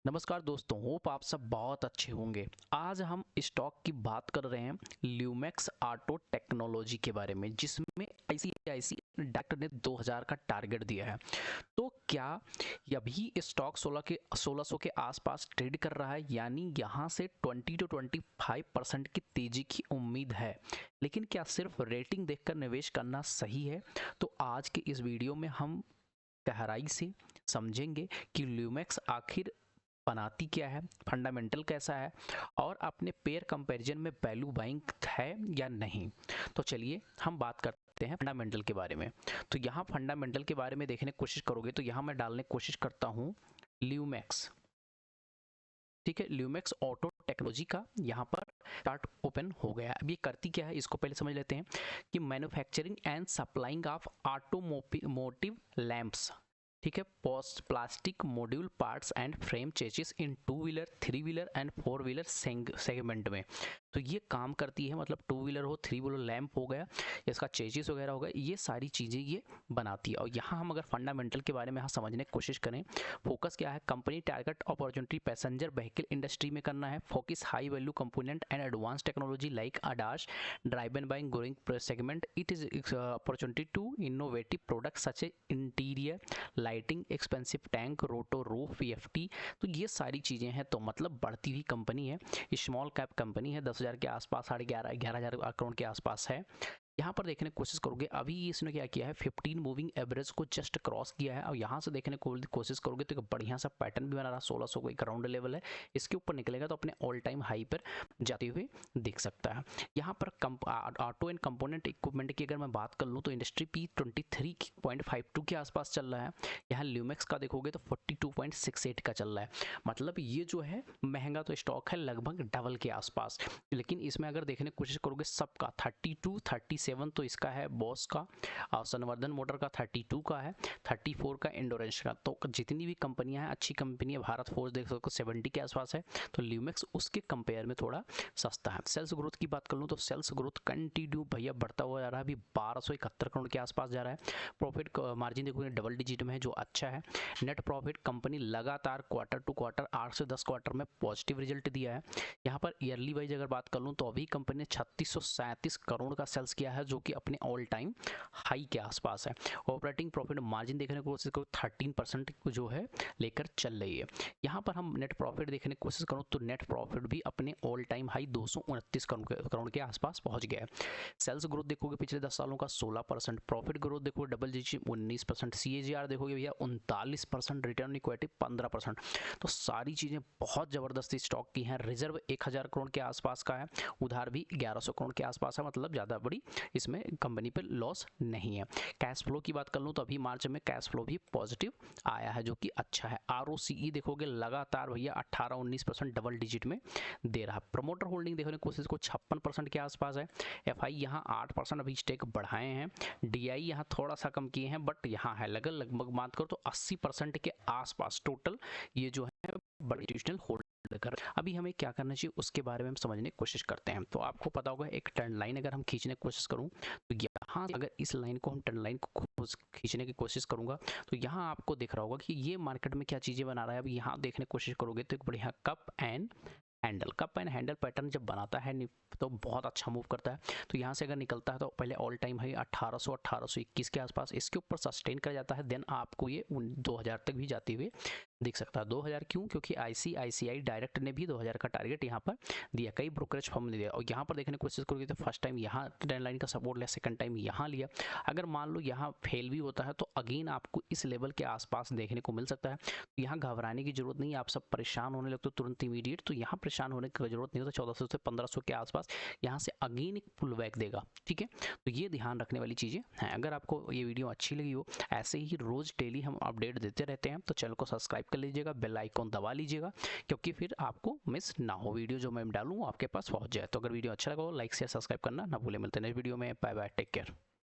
नमस्कार दोस्तों, होप आप सब बहुत अच्छे होंगे। आज हम स्टॉक की बात कर रहे हैं ल्यूमेक्स ऑटो टेक्नोलॉजी के बारे में, जिसमें आईसीआईसीआई डायरेक्ट ने 2000 का टारगेट दिया है। तो क्या अभी स्टॉक 1600 के आसपास ट्रेड कर रहा है, यानी यहाँ से 20 to 25% की तेजी की उम्मीद है। लेकिन क्या सिर्फ रेटिंग देखकर निवेश करना सही है? तो आज के इस वीडियो में हम गहराई से समझेंगे कि ल्यूमेक्स आखिर बनाती क्या है, फंडामेंटल कैसा है और अपने पेयर कंपैरिजन में वैल्यू बाइंग है या नहीं। तो चलिए हम बात करते हैं फंडामेंटल के बारे में। तो यहाँ फंडामेंटल के बारे में देखने की कोशिश करोगे तो यहाँ मैं डालने की कोशिश करता हूँ ल्यूमेक्स। ठीक है, ल्यूमेक्स ऑटो टेक्नोलॉजी का यहाँ पर चार्ट ओपन हो गया। अब ये करती क्या है, इसको पहले समझ लेते हैं कि manufacturing and supplying of automotive lamps, ठीक है, post plastic module parts and frame chassis in two wheeler, three wheeler and four wheeler segment में। तो ये काम करती है, मतलब टू व्हीलर हो, थ्री व्हीलर लैंप हो गया, इसका चेसिस वगैरह हो गया, ये सारी चीज़ें ये बनाती है। और यहाँ हम अगर फंडामेंटल के बारे में यहाँ समझने की कोशिश करें, फोकस क्या है, company target opportunity passenger vehicle industry में करना है, focus high value component and advance technology like ADAS driven by growing segment. It is opportunity to innovative product such a interior lighting, expensive tank, roto roof, PFT. तो ये सारी चीज़ें हैं, तो मतलब बढ़ती हुई कंपनी है, स्मॉल कैप कंपनी है, 10,000 के आसपास, 11,500 करोड़ के आसपास है। यहाँ पर देखने की कोशिश करोगे, अभी इसने क्या किया है, 15 मूविंग एवरेज को जस्ट क्रॉस किया है। और यहाँ से देखने को कोशिश करोगे तो बढ़िया सा पैटर्न भी बना रहा, 1600 को एक राउंड लेवल है, इसके ऊपर निकलेगा तो अपने ऑल टाइम हाई पर जाते हुए दिख सकता है। यहाँ पर ऑटो एंड कंपोनेंट इक्विपमेंट की अगर मैं बात कर लूँ तो इंडस्ट्री P23.52 के आसपास चल रहा है। यहाँ ल्यूमेक्स का देखोगे तो 42.68 का चल रहा है। मतलब ये जो है महंगा तो स्टॉक है, लगभग डबल के आसपास। लेकिन इसमें अगर देखने की कोशिश करोगे सबका 32, 37 तो इसका है बॉस का, और संवर्धन मोटर का 32 का है, 34 का एंडोरेंस का। तो जितनी भी कंपनियां हैं अच्छी कंपनी है, भारत फोर्स देख सकते हो 70 के आसपास है, तो ल्यूमेक्स उसके कंपेयर में थोड़ा सस्ता है। सेल्स ग्रोथ की बात कर लूँ तो सेल्स ग्रोथ कंटिन्यू भैया बढ़ता हुआ जा रहा है, अभी 1271 करोड़ के आसपास जा रहा है। प्रॉफिट मार्जिन देखोगे डबल डिजिट में है, जो अच्छा है। नेट प्रॉफिट कंपनी लगातार क्वार्टर टू क्वार्टर 8 से 10 क्वार्टर में पॉजिटिव रिजल्ट दिया है। यहाँ पर ईयरली वाइज अगर बात कर लूँ तो अभी कंपनी ने 3637 करोड़ का सेल्स किया है, जो कि अपने ऑल टाइम हाई के आसपास है। ऑपरेटिंग प्रॉफिट मार्जिन देखने की कोशिश करो 13% जो है लेकर चल रही है। यहाँ पर हम नेट प्रॉफिट देखने की कोशिश करूँ तो नेट प्रॉफिट भी अपने ऑल टाइम हाई 229 करोड़ के आसपास पहुंच गया है। सेल्स ग्रोथ देखोगे पिछले 10 सालों का 16%, प्रॉफिट ग्रोथ देखोगे डबल डिजिट 19%, CAGR देखोगे भैया 39%, रिटर्न इक्विटी 15%। तो सारी चीज़ें बहुत ज़बरदस्त स्टॉक की हैं। रिजर्व 1000 करोड़ के आसपास का है, उधार भी 1100 करोड़ के आसपास है, मतलब ज़्यादा बड़ी इसमें कंपनी पर लॉस नहीं है। कैश फ्लो की बात कर लूँ तो अभी मार्च में कैश फ्लो भी पॉजिटिव आया है, जो कि अच्छा है। ROCE देखोगे लगातार भैया 18-19% डबल डिजिट में दे रहा है। प्रमोटर होल्डिंग देखने की कोशिश को 56% के आसपास है। FI यहाँ 8% अभी स्टेक बढ़ाए हैं। DI यहाँ थोड़ा सा कम किए हैं, बट यहाँ है लगभग बात करो तो 80% के आसपास टोटल ये जो है बड़े इंस्टीट्यूशनल होल्ड कर। अभी हमें क्या करना चाहिए उसके बारे में हम समझने की कोशिश करते हैं। तो आपको पता होगा एक ट्रेंड लाइन अगर हम खींचने की कोशिश करूं तो यहाँ अगर इस लाइन को हम ट्रेंड लाइन को खींचने की कोशिश करूंगा तो यहाँ आपको दिख रहा होगा कि ये मार्केट में क्या चीज़ें बना रहा है। अभी यहाँ देखने की कोशिश करोगे तो एक बढ़िया कप एंड हैंडल पैटर्न जब बनाता है तो बहुत अच्छा मूव करता है। तो यहाँ से अगर निकलता है तो पहले ऑल टाइम हाई 1821 के आसपास, इसके ऊपर सस्टेन कर जाता है, देन आपको ये 2000 तक भी जाते हुए दिख सकता है। 2000 क्यों? क्योंकि आईसीआईसीआई डायरेक्ट ने भी 2000 का टारगेट यहाँ पर दिया, कई ब्रोकरेज फर्म ने दिया। और यहाँ पर देखने की कोशिश करोगे तो फर्स्ट टाइम यहाँ ट्रेंड लाइन का सपोर्ट लिया, सेकंड टाइम यहाँ लिया। अगर मान लो यहाँ फेल भी होता है तो अगेन आपको इस लेवल के आसपास देखने को मिल सकता है। तो यहाँ घबराने की जरूरत नहीं है, आप सब परेशान होने लगते हो तुरंत इमीडिएट, तो यहाँ परेशान होने की जरूरत नहीं होता। 1400 से 1500 के आसपास यहाँ से अगेन एक पुल बैक देगा, ठीक है। तो ये ध्यान रखने वाली चीज़ें हैं। अगर आपको ये वीडियो अच्छी लगी हो, ऐसे ही रोज डेली हम अपडेट देते रहते हैं, तो चैनल को सब्सक्राइब कर लीजिएगा, बेल आइकॉन दबा लीजिएगा, क्योंकि फिर आपको मिस ना हो, वीडियो जो मैं डालूँ आपके पास पहुँच जाए। तो अगर वीडियो अच्छा लगा हो लाइक शेयर सब्सक्राइब करना ना भूले। मिलते हैं नेक्स्ट वीडियो में, बाय बाय, टेक केयर।